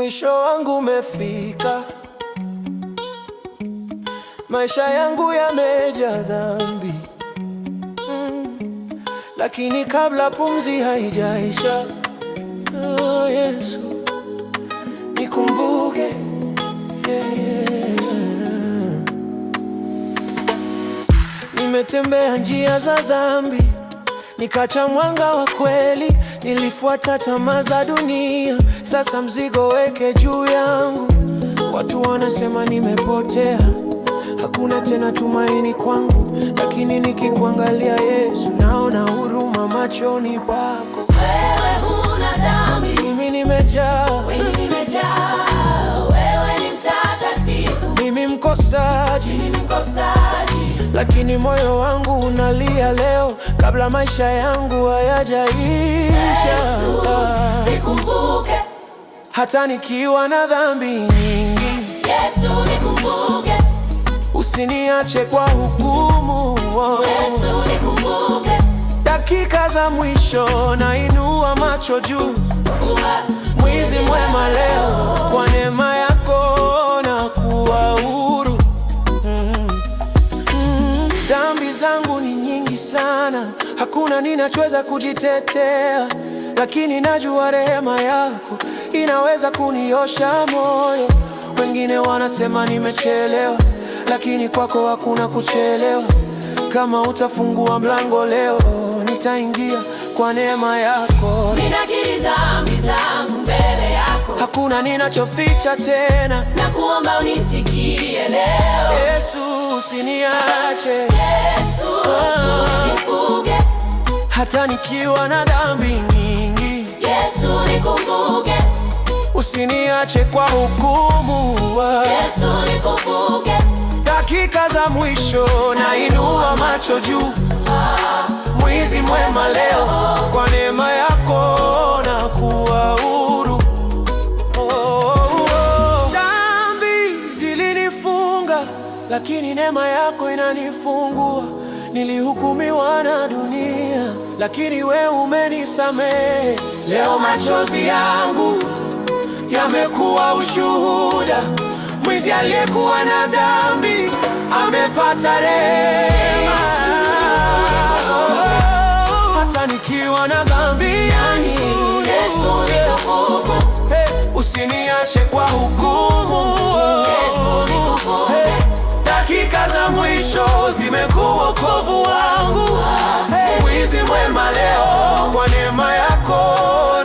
mwisho wangu umefika, maisha yangu yamejaa dhambi, lakini kabla pumzi haijaisha, oh Yesu nikumbuke, Nimetembea njia za dhambi, nikacha mwanga wa kweli, nilifuata tamaa za dunia. Sasa mzigo weke juu yangu, watu wanasema nimepotea, hakuna tena tumaini kwangu, lakini nikikuangalia Yesu, naona huruma machoni pako. Wewe huna dhambi, mimi nimejaa, wewe ni mtakatifu, mimi mkosaji, lakini moyo wangu unalia leo, kabla maisha yangu hayajaisha. Yesu, nikumbuke, hata nikiwa na dhambi nyingi. Yesu, nikumbuke, usiniache kwa hukumu. Yesu, nikumbuke, dakika za mwisho nainua macho juu, mwizi mwema leo, kwa neema yako nakuwa huru. Dhambi zangu ni nyingi sana, hakuna ninachoweza kujitetea, lakini najua rehema yako inaweza kuniosha moyo. Wengine wanasema nimechelewa, lakini kwako hakuna kuchelewa. Kama utafungua mlango leo, nitaingia kwa neema yako. ninakiri dhambi zangu mbele yako, Hakuna ninachoficha tena, na kuomba unisikie leo. Yesu usiniache, Yesu, nikumbuke, hata nikiwa na dhambi nyingi. Yesu, nikumbuke, Usiniache kwa hukumu. Yesu, nikumbuke, Dakika za mwisho nainua macho juu, mwizi mwema leo, kwa neema yako nakuwa huru. Dhambi zilinifunga, lakini neema yako inanifungua. Nilihukumiwa na dunia, lakini wewe umenisamehe. Leo machozi yangu yamekuwa ushuhuda, mwizi aliyekuwa na dhambi amepata rehema. Hata nikiwa na dhambi yangu, Yesu, nikumbuke, usiniache kwa hukumu. Yesu, nikumbuke, Dakika za mwisho zimekuwa wokovu wangu. Mwizi mwema leo, kwa neema yako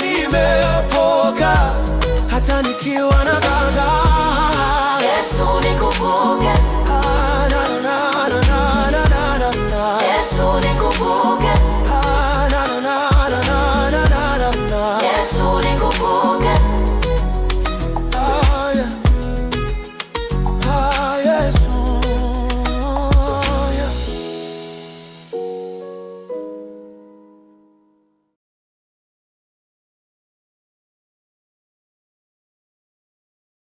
nimepoka. Hata nikiwa na dhambi, Yesu, nikumbuke,